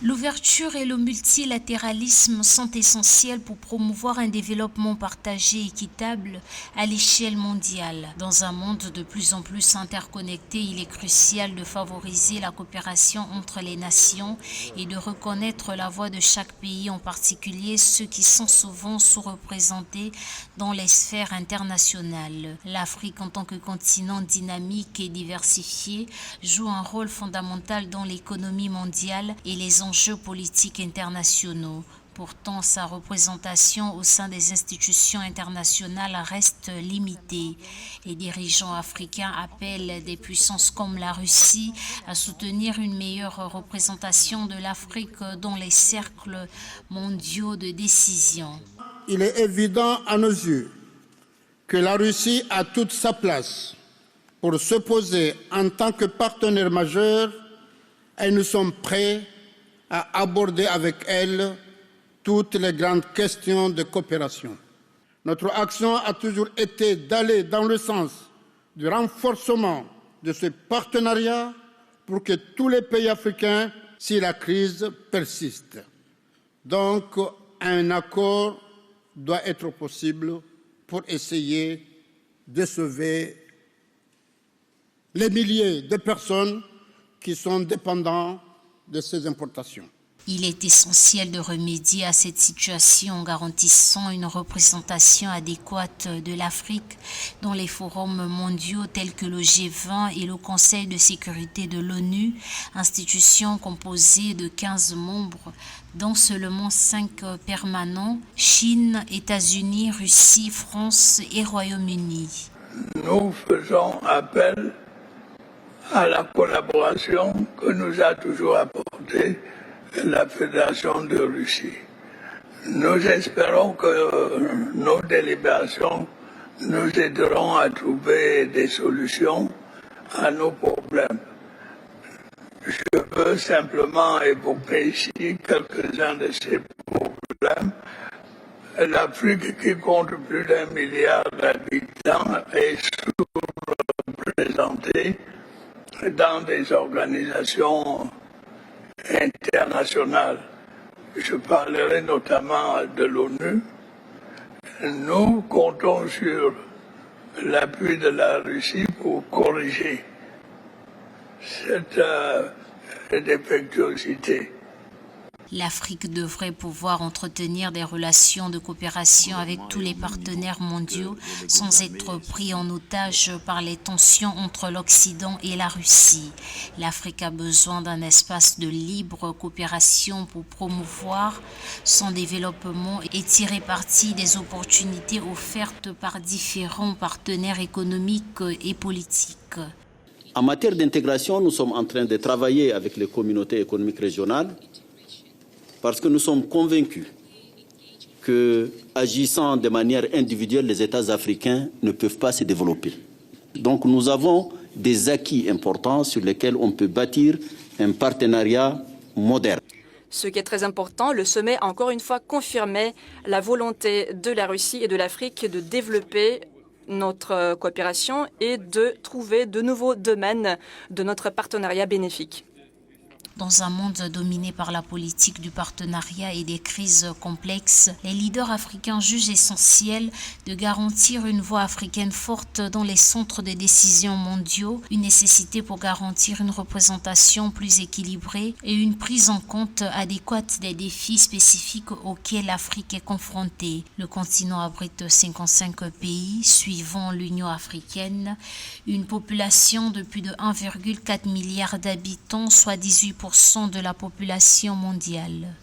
L'ouverture et le multilatéralisme sont essentiels pour promouvoir un développement partagé et équitable à l'échelle mondiale. Dans un monde de plus en plus interconnecté, il est crucial de favoriser la coopération entre les nations et de reconnaître la voix de chaque pays, en particulier ceux qui sont souvent sous-représentés dans les sphères internationales. L'Afrique, en tant que continent dynamique et diversifié, joue un rôle fondamental dans l'économie mondiale et les enjeux politiques internationaux. Pourtant, sa représentation au sein des institutions internationales reste limitée. Les dirigeants africains appellent des puissances comme la Russie à soutenir une meilleure représentation de l'Afrique dans les cercles mondiaux de décision. Il est évident à nos yeux que la Russie a toute sa place pour se poser en tant que partenaire majeur, et nous sommes prêts à aborder avec elle toutes les grandes questions de coopération. Notre action a toujours été d'aller dans le sens du renforcement de ce partenariat pour que tous les pays africains, si la crise persiste. Donc, un accord doit être possible pour essayer de sauver les milliers de personnes qui sont dépendantes de ces importations. Il est essentiel de remédier à cette situation en garantissant une représentation adéquate de l'Afrique dans les forums mondiaux tels que le G20 et le Conseil de sécurité de l'ONU, institutions composées de 15 membres, dont seulement 5 permanents, Chine, États-Unis, Russie, France et Royaume-Uni. Nous faisons appel à la collaboration que nous a toujours apportée la Fédération de Russie. Nous espérons que nos délibérations nous aideront à trouver des solutions à nos problèmes. Je veux simplement évoquer ici quelques-uns de ces problèmes. L'Afrique, qui compte plus d'1 milliard d'habitants, est sous-représentée dans des organisations internationales. Je parlerai notamment de l'ONU. Nous comptons sur l'appui de la Russie pour corriger cette défectuosité. L'Afrique devrait pouvoir entretenir des relations de coopération avec tous les partenaires mondiaux sans être pris en otage par les tensions entre l'Occident et la Russie. L'Afrique a besoin d'un espace de libre coopération pour promouvoir son développement et tirer parti des opportunités offertes par différents partenaires économiques et politiques. En matière d'intégration, nous sommes en train de travailler avec les communautés économiques régionales parce que nous sommes convaincus que, agissant de manière individuelle, les États africains ne peuvent pas se développer. Donc nous avons des acquis importants sur lesquels on peut bâtir un partenariat moderne. Ce qui est très important, le sommet a encore une fois confirmé la volonté de la Russie et de l'Afrique de développer notre coopération et de trouver de nouveaux domaines de notre partenariat bénéfique. Dans un monde dominé par la politique du partenariat et des crises complexes, les leaders africains jugent essentiel de garantir une voix africaine forte dans les centres de décision mondiaux, une nécessité pour garantir une représentation plus équilibrée et une prise en compte adéquate des défis spécifiques auxquels l'Afrique est confrontée. Le continent abrite 55 pays, suivant l'Union africaine, une population de plus de 1,4 milliard d'habitants, soit 18% de la population mondiale.